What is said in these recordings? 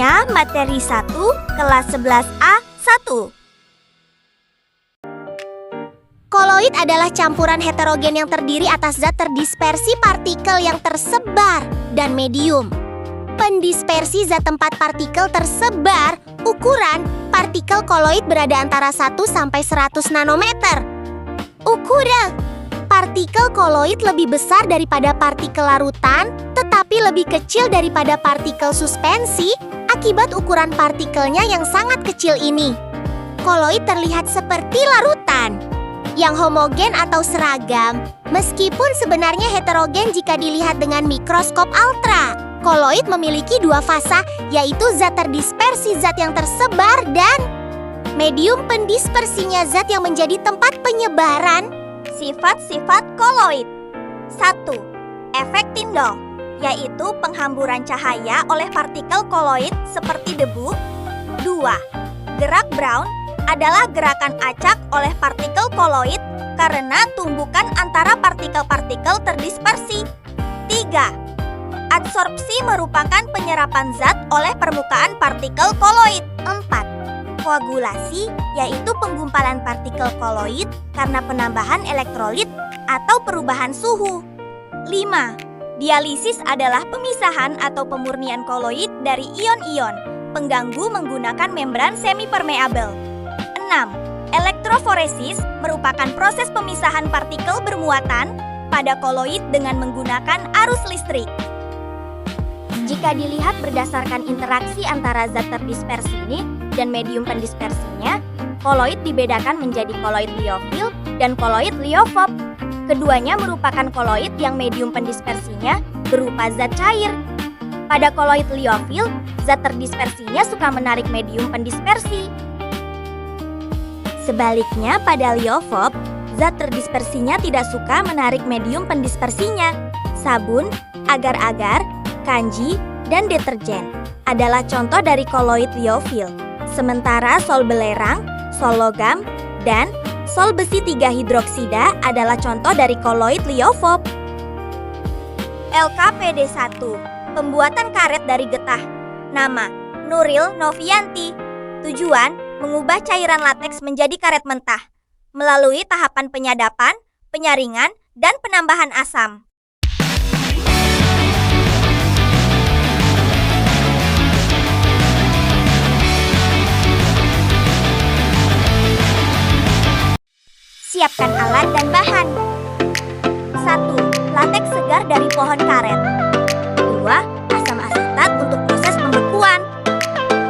Kimia Materi 1 Kelas 11A 1. Koloid adalah campuran heterogen yang terdiri atas zat terdispersi partikel yang tersebar dan medium. Pendispersi zat tempat partikel tersebar, ukuran partikel koloid berada antara 1 sampai 100 nanometer. Ukuran partikel koloid lebih besar daripada partikel larutan, tetapi lebih kecil daripada partikel suspensi akibat ukuran partikelnya yang sangat kecil ini. Koloid terlihat seperti larutan yang homogen atau seragam, meskipun sebenarnya heterogen jika dilihat dengan mikroskop ultra. Koloid memiliki dua fasa, yaitu zat terdispersi zat yang tersebar dan medium pendispersinya zat yang menjadi tempat penyebaran. Sifat-sifat koloid. 1. Efek Tyndall, yaitu penghamburan cahaya oleh partikel koloid seperti debu. 2. Gerak Brown adalah gerakan acak oleh partikel koloid karena tumbukan antara partikel-partikel terdispersi. 3. Adsorpsi merupakan penyerapan zat oleh permukaan partikel koloid. 4. Koagulasi, yaitu penggumpalan partikel koloid karena penambahan elektrolit atau perubahan suhu. 5. Dialisis adalah pemisahan atau pemurnian koloid dari ion-ion pengganggu menggunakan membran semi-permeabel. 6. Elektroforesis merupakan proses pemisahan partikel bermuatan pada koloid dengan menggunakan arus listrik. Jika dilihat berdasarkan interaksi antara zat terdispersi ini dan medium pendispersinya, koloid dibedakan menjadi koloid liofil dan koloid liofob. Keduanya merupakan koloid yang medium pendispersinya berupa zat cair. Pada koloid liofil, zat terdispersinya suka menarik medium pendispersi. Sebaliknya pada liofob, zat terdispersinya tidak suka menarik medium pendispersinya. Sabun, agar-agar, kanji, dan deterjen adalah contoh dari koloid liofil. Sementara sol belerang, sol logam, dan sol besi 3 hidroksida adalah contoh dari koloid liofob. LKPD 1. Pembuatan karet dari getah. Nama: Nuril Novianti. Tujuan: mengubah cairan lateks menjadi karet mentah melalui tahapan penyadapan, penyaringan, dan penambahan asam. Siapkan alat dan bahan. 1. Lateks segar dari pohon karet. 2. Asam asetat untuk proses pembekuan.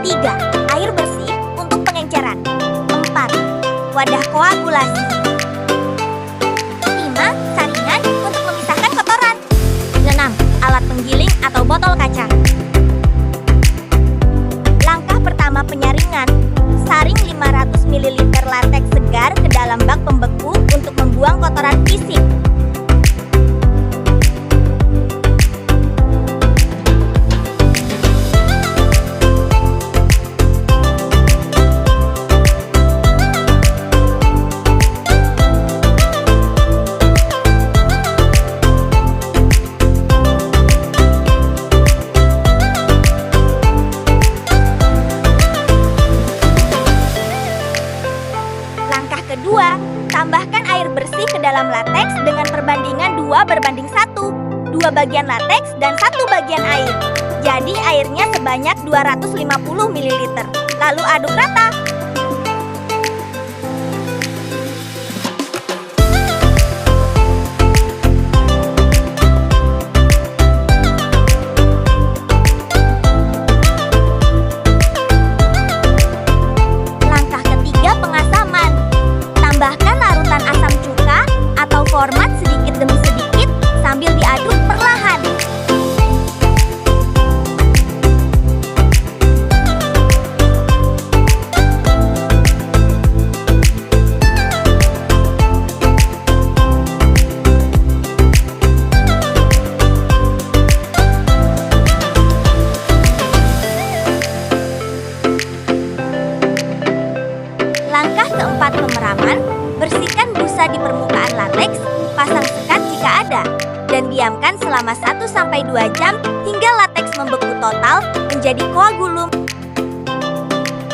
3. Air bersih untuk pengenceran. 4. Wadah koagulasi. 5. Saringan untuk memisahkan kotoran. 6. Alat penggiling atau botol kaca. Langkah pertama penyaringan. Saring 500 ml lateks segar ke dalam bak pembeku untuk membuang kotoran fisik. Kedua, tambahkan air bersih ke dalam lateks dengan perbandingan 2:1. 2 bagian lateks dan 1 bagian air. Jadi airnya sebanyak 250 ml. Lalu aduk rata. Langkah ketiga, pengasaman. Tambahkan larutan asam cuka atau format sedikit demi sedikit sambil diaduk perlahan. Langkah keempat, pemeraman. Bersihkan busa di permukaan lateks, pasang sekat jika ada, dan diamkan selama 1-2 jam hingga lateks membeku total menjadi koagulum.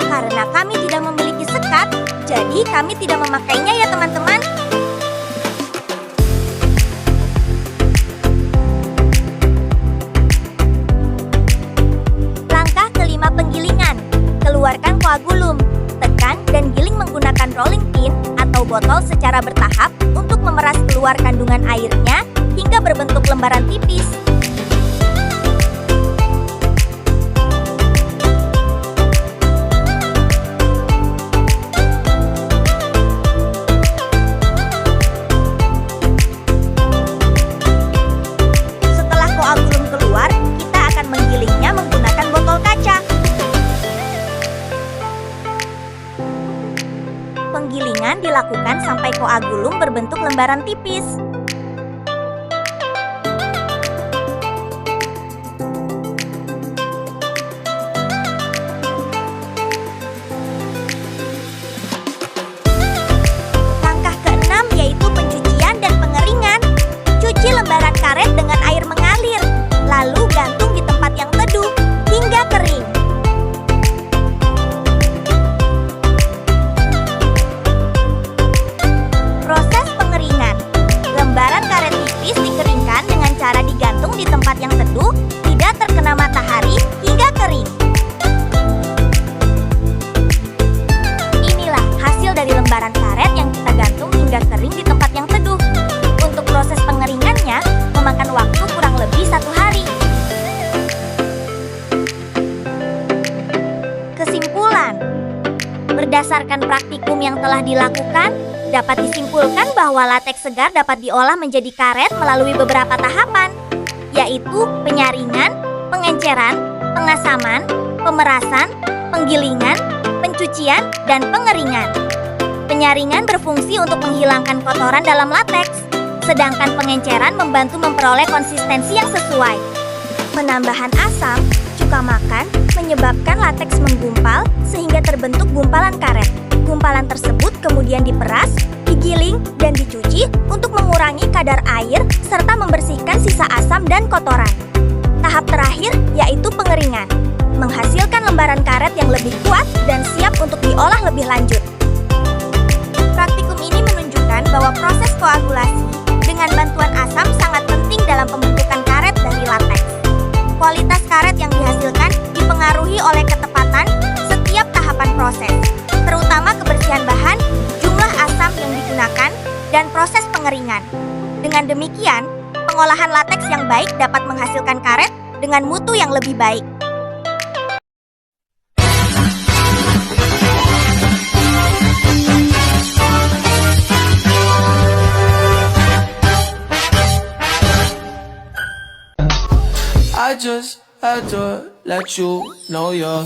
Karena kami tidak memiliki sekat, jadi kami tidak memakainya ya teman-teman. Langkah kelima, penggilingan. Keluarkan koagulum. Tekan dan giling menggunakan rolling pin atau botol secara bertahap untuk memeras keluar kandungan airnya hingga berbentuk lembaran tipis. Setelah koagulum keluar, kita akan menggilingnya menggunakan botol kaca. Penggilingan dilakukan sampai koagulum berbentuk lembaran tipis. Langkah keenam yaitu pencucian dan pengeringan. Cuci lembaran karet dengan air mengalir, lalu gantung di tempat yang teduh hingga kering. Proses pengeringan. Lembaran karet tipis dikeringkan dengan cara digantung di tempat yang teduh, tidak terkena matahari hingga kering. Inilah hasil dari lembaran karet yang kita gantung hingga kering di tempat yang teduh. Untuk proses pengeringannya memakan waktu kurang lebih 1 hari. Kesimpulan. Berdasarkan praktikum yang telah dilakukan, dapat disimpulkan bahwa lateks segar dapat diolah menjadi karet melalui beberapa tahapan, yaitu penyaringan, pengenceran, pengasaman, pemerasan, penggilingan, pencucian, dan pengeringan. Penyaringan berfungsi untuk menghilangkan kotoran dalam lateks, sedangkan pengenceran membantu memperoleh konsistensi yang sesuai. Penambahan asam, cuka makan, menyebabkan lateks menggumpal sehingga terbentuk gumpalan karet. Gumpalan tersebut kemudian diperas, digiling, dan dicuci untuk mengurangi kadar air serta membersihkan sisa asam dan kotoran. Tahap terakhir yaitu pengeringan, menghasilkan lembaran karet yang lebih kuat dan siap untuk diolah lebih lanjut. Praktikum ini menunjukkan bahwa proses koagulasi dengan bantuan asam sangat penting dalam pembentukan karet dari lateks. Kualitas karet yang dihasilkan dipengaruhi oleh ketepatan setiap tahapan proses, terutama kebersihan bahan, jumlah asam yang digunakan, dan proses pengeringan. Dengan demikian, pengolahan lateks yang baik dapat menghasilkan karet dengan mutu yang lebih baik. I just had to let you know you're